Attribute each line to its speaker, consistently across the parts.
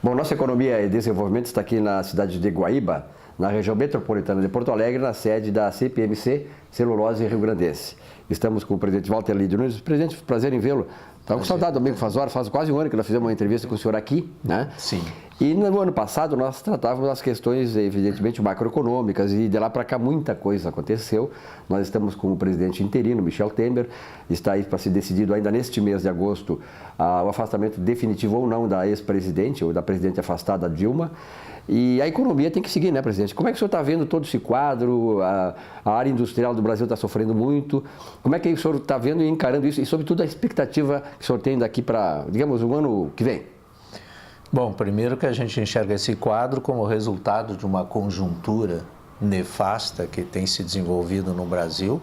Speaker 1: Bom, nossa economia e desenvolvimento está aqui na cidade de Guaíba, na região metropolitana de Porto Alegre, na sede da CPMC Celulose Rio Grandense. Estamos com o presidente Walter Lídio Nunes. Presidente, prazer em vê-lo. Estava com saudade do amigo Fazora, faz quase um ano que nós fizemos uma entrevista com o senhor aqui, né?
Speaker 2: Sim.
Speaker 1: E no ano passado nós tratávamos das questões, evidentemente, macroeconômicas, e de lá para cá muita coisa aconteceu. Nós estamos com o presidente interino, Michel Temer, está aí para ser decidido ainda neste mês de agosto o afastamento definitivo ou não da ex-presidente, ou da presidente afastada Dilma. E a economia tem que seguir, né, presidente? Como é que o senhor está vendo todo esse quadro? A área industrial do Brasil está sofrendo muito. Como é que o senhor está vendo e encarando isso? E, sobretudo, a expectativa que o senhor tem daqui para, digamos, o ano que vem?
Speaker 2: Bom, primeiro que a gente enxerga esse quadro como resultado de uma conjuntura nefasta que tem se desenvolvido no Brasil.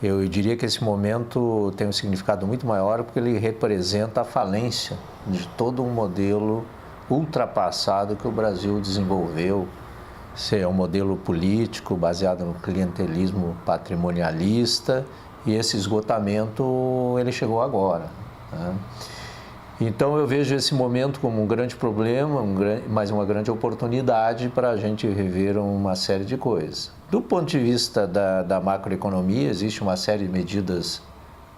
Speaker 2: Eu diria que esse momento tem um significado muito maior porque ele representa a falência de todo um modelo ultrapassado que o Brasil desenvolveu. Esse é um modelo político baseado no clientelismo patrimonialista e esse esgotamento ele chegou agora, né? Então eu vejo esse momento como um grande problema, mas uma grande oportunidade para a gente rever uma série de coisas. Do ponto de vista da macroeconomia, existe uma série de medidas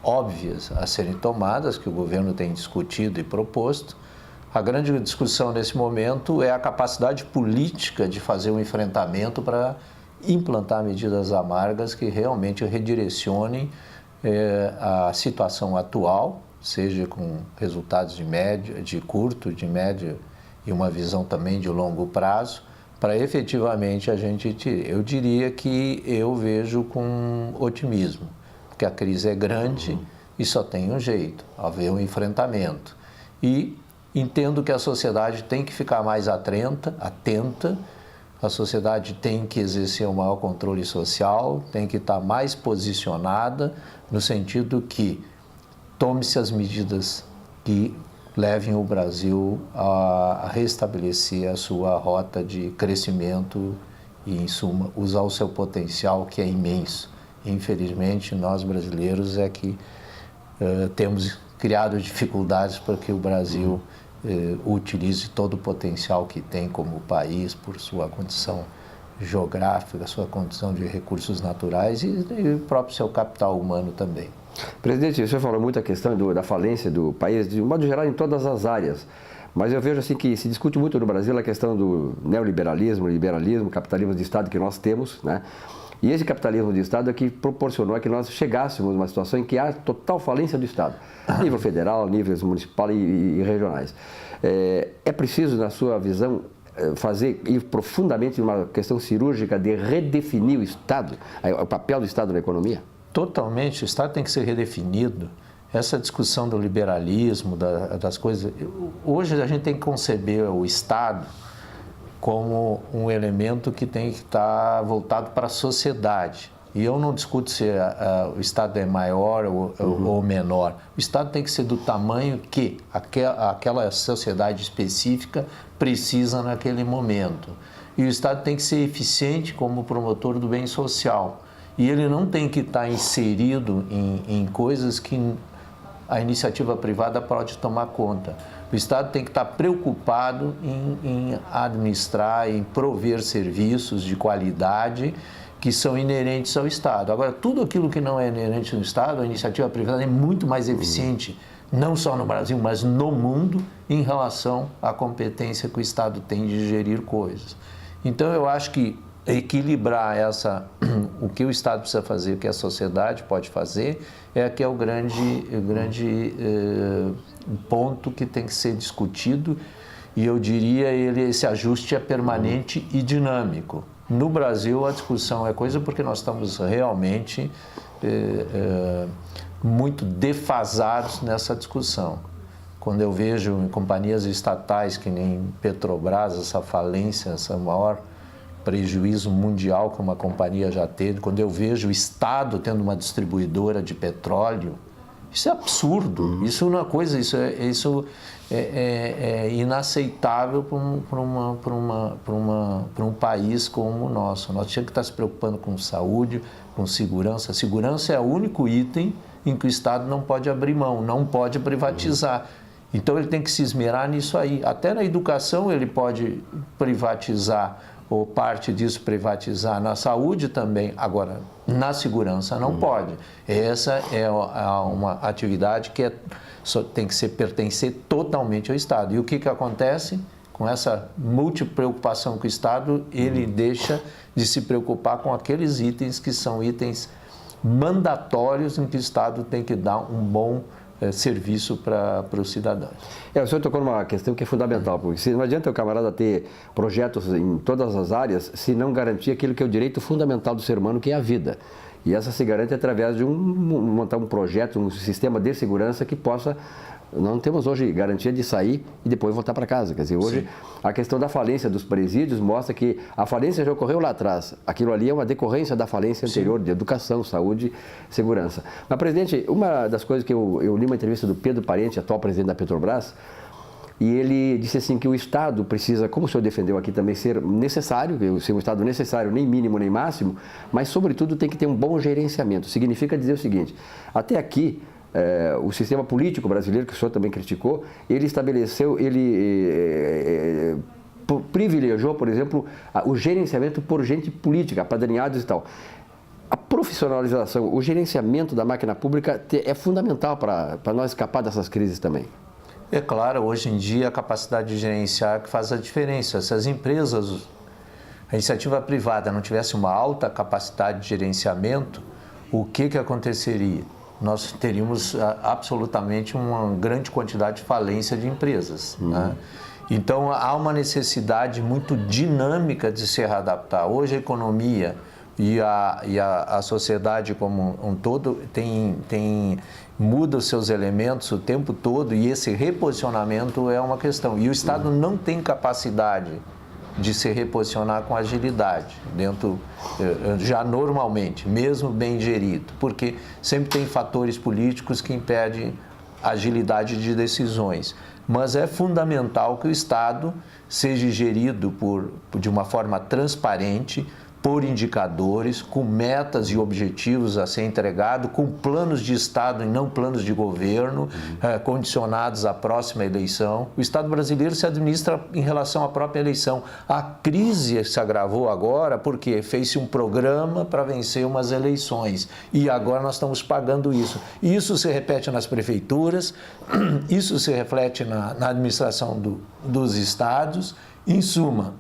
Speaker 2: óbvias a serem tomadas, que o governo tem discutido e proposto. A grande discussão nesse momento é a capacidade política de fazer um enfrentamento para implantar medidas amargas que realmente redirecionem a situação atual, seja com resultados de curto, de médio e uma visão também de longo prazo, para efetivamente eu diria que eu vejo com otimismo, porque a crise é grande e só tem um jeito, haver um enfrentamento. E entendo que a sociedade tem que ficar mais atenta, a sociedade tem que exercer um maior controle social, tem que estar mais posicionada no sentido que tome-se as medidas que levem o Brasil a restabelecer a sua rota de crescimento e, em suma, usar o seu potencial, que é imenso. Infelizmente, nós brasileiros é que temos criado dificuldades para que o Brasil utilize todo o potencial que tem como país por sua condição geográfica, sua condição de recursos naturais e o próprio seu capital humano também.
Speaker 1: Presidente, o senhor falou muito a questão da falência do país, de um modo geral, em todas as áreas. Mas eu vejo assim que se discute muito no Brasil a questão do neoliberalismo, liberalismo, capitalismo de Estado que nós temos, né? E esse capitalismo de Estado é que proporcionou que nós chegássemos numa situação em que há total falência do Estado, nível federal, níveis municipal e regionais. É preciso, na sua visão, ir profundamente numa questão cirúrgica de redefinir o Estado, o papel do Estado na economia?
Speaker 2: Totalmente, o Estado tem que ser redefinido. Essa discussão do liberalismo, das coisas... Hoje a gente tem que conceber o Estado como um elemento que tem que estar voltado para a sociedade. E eu não discuto se o Estado é maior ou menor. O Estado tem que ser do tamanho que aquela sociedade específica precisa naquele momento. E o Estado tem que ser eficiente como promotor do bem social. E ele não tem que estar inserido em coisas que a iniciativa privada pode tomar conta. O Estado tem que estar preocupado em administrar, em prover serviços de qualidade que são inerentes ao Estado. Agora, tudo aquilo que não é inerente ao Estado, a iniciativa privada é muito mais eficiente, não só no Brasil, mas no mundo, em relação à competência que o Estado tem de gerir coisas. Então, eu acho que equilibrar o que o Estado precisa fazer, o que a sociedade pode fazer, que é o grande ponto que tem que ser discutido, e eu diria esse ajuste é permanente e dinâmico. No Brasil a discussão é coisa porque nós estamos realmente muito defasados nessa discussão. Quando eu vejo em companhias estatais que nem Petrobras, essa falência, essa maior prejuízo mundial que uma companhia já teve, quando eu vejo o Estado tendo uma distribuidora de petróleo, isso é absurdo, isso não é coisa, isso é inaceitável para um país como o nosso. Nós tínhamos que estar se preocupando com saúde, com segurança. Segurança é o único item em que o Estado não pode abrir mão, não pode privatizar. Então ele tem que se esmerar nisso aí. Até na educação ele pode privatizar, ou parte disso privatizar, na saúde também. Agora, na segurança não pode. Essa é uma atividade que tem que pertencer totalmente ao Estado. E o que acontece? Com essa multipreocupação com o Estado, ele deixa de se preocupar com aqueles itens que são itens mandatórios em que o Estado tem que dar um bom serviço para os cidadãos.
Speaker 1: O senhor tocou numa questão que é fundamental, porque não adianta o camarada ter projetos em todas as áreas se não garantir aquilo que é o direito fundamental do ser humano, que é a vida. E essa se garante através de montar um projeto, um sistema de segurança que possa... Não temos hoje garantia de sair e depois voltar para casa. Quer dizer, hoje a questão da falência dos presídios mostra que a falência já ocorreu lá atrás. Aquilo ali é uma decorrência da falência anterior de educação, saúde, segurança. Mas, presidente, uma das coisas que eu li uma entrevista do Pedro Parente, atual presidente da Petrobras, e ele disse assim que o Estado precisa, como o senhor defendeu aqui também, ser necessário, ser um Estado necessário, nem mínimo nem máximo, mas, sobretudo, tem que ter um bom gerenciamento. Significa dizer o seguinte, até aqui, o sistema político brasileiro, que o senhor também criticou, ele estabeleceu, privilegiou, por exemplo, o gerenciamento por gente política, apadrinhados e tal. A profissionalização, o gerenciamento da máquina pública é fundamental para nós escapar dessas crises também.
Speaker 2: É claro, hoje em dia a capacidade de gerenciar que faz a diferença. Se as empresas, a iniciativa privada não tivesse uma alta capacidade de gerenciamento, o que aconteceria? Nós teríamos absolutamente uma grande quantidade de falência de empresas. Né? Então, há uma necessidade muito dinâmica de se readaptar. Hoje, a economia e a sociedade como um todo muda os seus elementos o tempo todo e esse reposicionamento é uma questão. E o Estado não tem capacidade de se reposicionar com agilidade, já normalmente, mesmo bem gerido, porque sempre tem fatores políticos que impedem a agilidade de decisões. Mas é fundamental que o Estado seja gerido de uma forma transparente, por indicadores, com metas e objetivos a ser entregado, com planos de Estado e não planos de governo, condicionados à próxima eleição. O Estado brasileiro se administra em relação à própria eleição. A crise se agravou agora porque fez-se um programa para vencer umas eleições e agora nós estamos pagando isso. Isso se repete nas prefeituras, isso se reflete na administração dos estados. Em suma,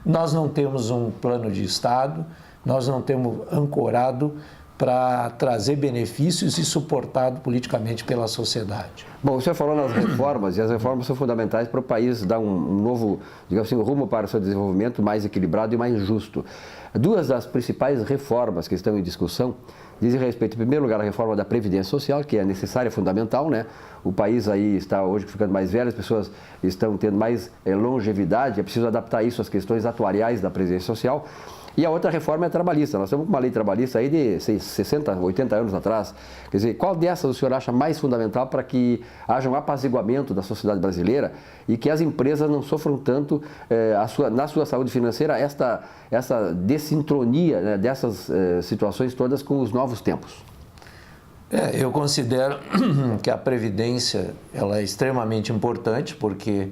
Speaker 2: nós não temos um plano de Estado, nós não temos ancorado para trazer benefícios e suportado politicamente pela sociedade.
Speaker 1: Bom, o senhor falou nas reformas, e as reformas são fundamentais para o país dar um novo, digamos assim, rumo para o seu desenvolvimento mais equilibrado e mais justo. Duas das principais reformas que estão em discussão dizem respeito, em primeiro lugar, à reforma da Previdência Social, que é necessária e fundamental, né? O país aí está hoje ficando mais velho, as pessoas estão tendo mais longevidade, é preciso adaptar isso às questões atuariais da Previdência Social. E a outra reforma é trabalhista. Nós temos uma lei trabalhista aí de 60, 80 anos atrás. Quer dizer, qual dessas o senhor acha mais fundamental para que haja um apaziguamento da sociedade brasileira e que as empresas não sofram tanto na sua saúde financeira essa desincronia, né, dessas situações todas com os novos tempos?
Speaker 2: Eu considero que a Previdência ela é extremamente importante porque...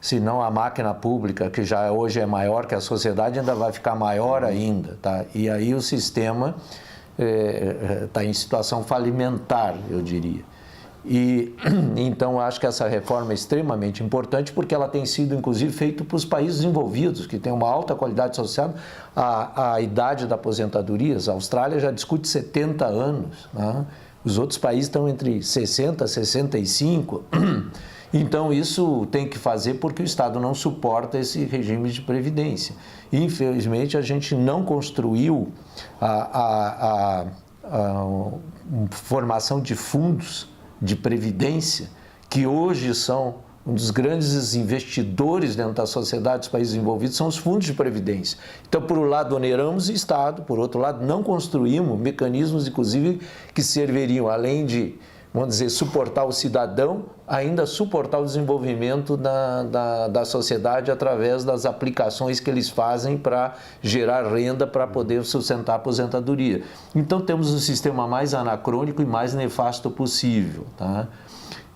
Speaker 2: senão a máquina pública, que já hoje é maior que a sociedade, ainda vai ficar maior ainda, tá? E aí o sistema está em situação falimentar, eu diria. E então acho que essa reforma é extremamente importante porque ela tem sido, inclusive, feita para os países desenvolvidos, que têm uma alta qualidade associada à idade da aposentadoria. A Austrália já discute 70 anos, né? Os outros países estão entre 60 e 65. Então, isso tem que fazer porque o Estado não suporta esse regime de previdência. Infelizmente, a gente não construiu a formação de fundos de previdência, que hoje são um dos grandes investidores dentro da sociedade dos países desenvolvidos, são os fundos de previdência. Então, por um lado, oneramos o Estado, por outro lado, não construímos mecanismos, inclusive, que serviriam, além de, vamos dizer, suportar o cidadão, ainda suportar o desenvolvimento da sociedade através das aplicações que eles fazem para gerar renda para poder sustentar a aposentadoria. Então, temos um sistema mais anacrônico e mais nefasto possível, tá?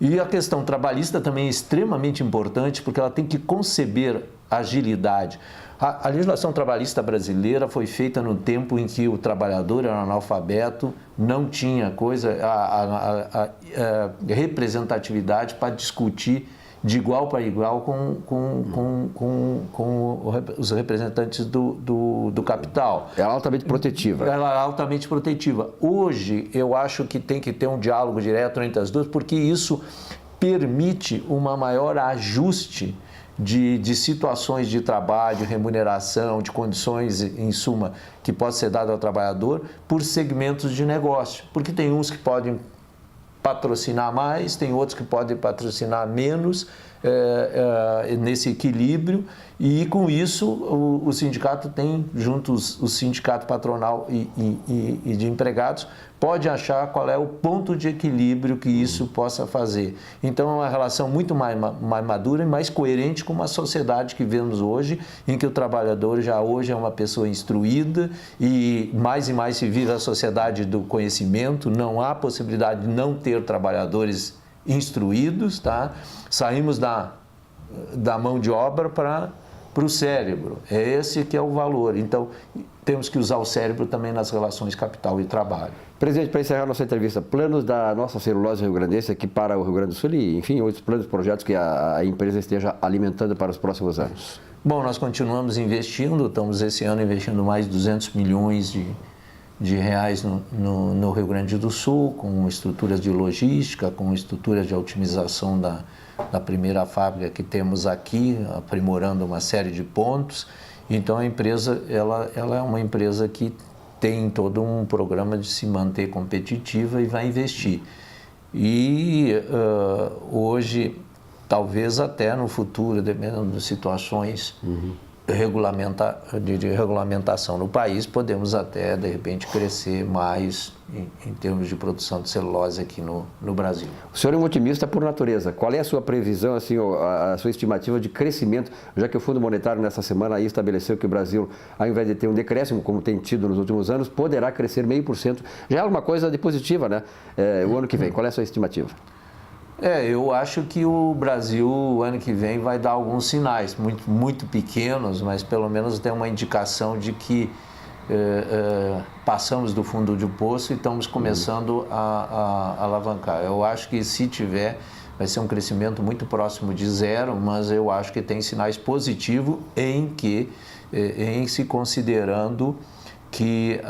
Speaker 2: E a questão trabalhista também é extremamente importante, porque ela tem que conceber agilidade. A legislação trabalhista brasileira foi feita no tempo em que o trabalhador era analfabeto, não tinha a representatividade para discutir de igual para igual com os representantes do capital.
Speaker 1: Ela é altamente protetiva.
Speaker 2: Ela é altamente protetiva. Hoje, eu acho que tem que ter um diálogo direto entre as duas, porque isso permite uma maior ajuste de situações de trabalho, de remuneração, de condições, em suma, que pode ser dado ao trabalhador por segmentos de negócio. Porque tem uns que podem patrocinar mais, tem outros que podem patrocinar menos, nesse equilíbrio, e com isso o sindicato tem, junto o sindicato patronal e de empregados, pode achar qual é o ponto de equilíbrio que isso possa fazer. Então é uma relação muito mais madura e mais coerente com uma sociedade que vemos hoje, em que o trabalhador já hoje é uma pessoa instruída e mais se vira a sociedade do conhecimento, não há possibilidade de não ter trabalhadores instruídos, tá? Saímos da mão de obra para o cérebro, é esse que é o valor. Então, temos que usar o cérebro também nas relações capital e trabalho.
Speaker 1: Presidente, para encerrar nossa entrevista, planos da nossa celulose rio-grandense aqui para o Rio Grande do Sul e, enfim, outros planos, projetos que a empresa esteja alimentando para os próximos anos?
Speaker 2: Bom, nós continuamos investindo, estamos esse ano investindo mais de 200 milhões de reais no Rio Grande do Sul, com estruturas de logística, com estruturas de otimização da primeira fábrica que temos aqui, aprimorando uma série de pontos. Então a empresa ela é uma empresa que tem todo um programa de se manter competitiva e vai investir. E hoje, talvez até no futuro, dependendo das situações de regulamentação no país, podemos até, de repente, crescer mais em termos de produção de celulose aqui no Brasil.
Speaker 1: O senhor é um otimista por natureza. Qual é a sua previsão, assim, a sua estimativa de crescimento, já que o Fundo Monetário, nessa semana, aí estabeleceu que o Brasil, ao invés de ter um decréscimo, como tem tido nos últimos anos, poderá crescer 0,5%. Já é uma coisa de positiva, né? O ano que vem. Qual é a sua estimativa?
Speaker 2: Eu acho que o Brasil, o ano que vem, vai dar alguns sinais, muito pequenos, mas pelo menos tem uma indicação de que passamos do fundo do poço e estamos começando a alavancar. Eu acho que se tiver, vai ser um crescimento muito próximo de zero, mas eu acho que tem sinais positivos em se considerando que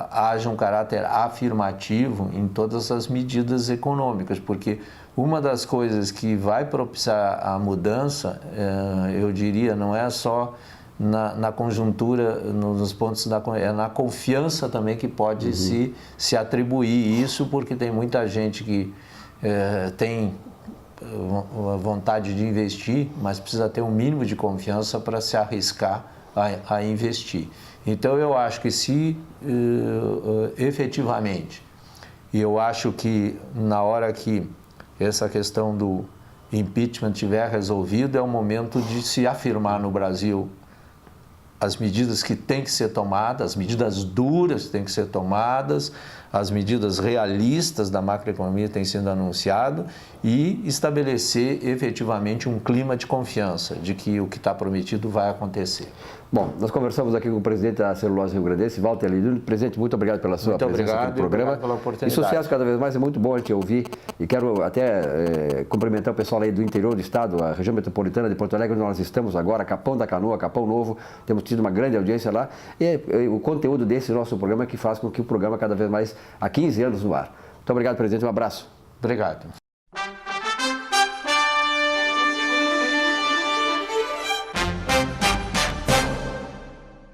Speaker 2: haja um caráter afirmativo em todas as medidas econômicas, porque uma das coisas que vai propiciar a mudança, eu diria, não é só na conjuntura, nos pontos é na confiança também que pode se atribuir isso, porque tem muita gente que tem vontade de investir, mas precisa ter um mínimo de confiança para se arriscar a investir. Então, eu acho que se efetivamente, e eu acho que na hora que essa questão do impeachment tiver resolvido, é o momento de se afirmar no Brasil as medidas que têm que ser tomadas, as medidas duras que têm que ser tomadas, as medidas realistas da macroeconomia têm sido anunciado e estabelecer efetivamente um clima de confiança de que o que está prometido vai acontecer.
Speaker 1: Bom, nós conversamos aqui com o presidente da Celulose Rio-Grandense, Walter Liduni. Presidente, muito obrigado pela sua presença aqui no programa.
Speaker 2: Obrigado pela oportunidade.
Speaker 1: E sucesso cada vez mais, é muito bom a gente ouvir. E quero até cumprimentar o pessoal aí do interior do estado, a região metropolitana de Porto Alegre, onde nós estamos agora, Capão da Canoa, Capão Novo. Temos tido uma grande audiência lá. E o conteúdo desse nosso programa que faz com que o programa cada vez mais há 15 anos no ar. Muito obrigado, presidente. Um abraço.
Speaker 2: Obrigado.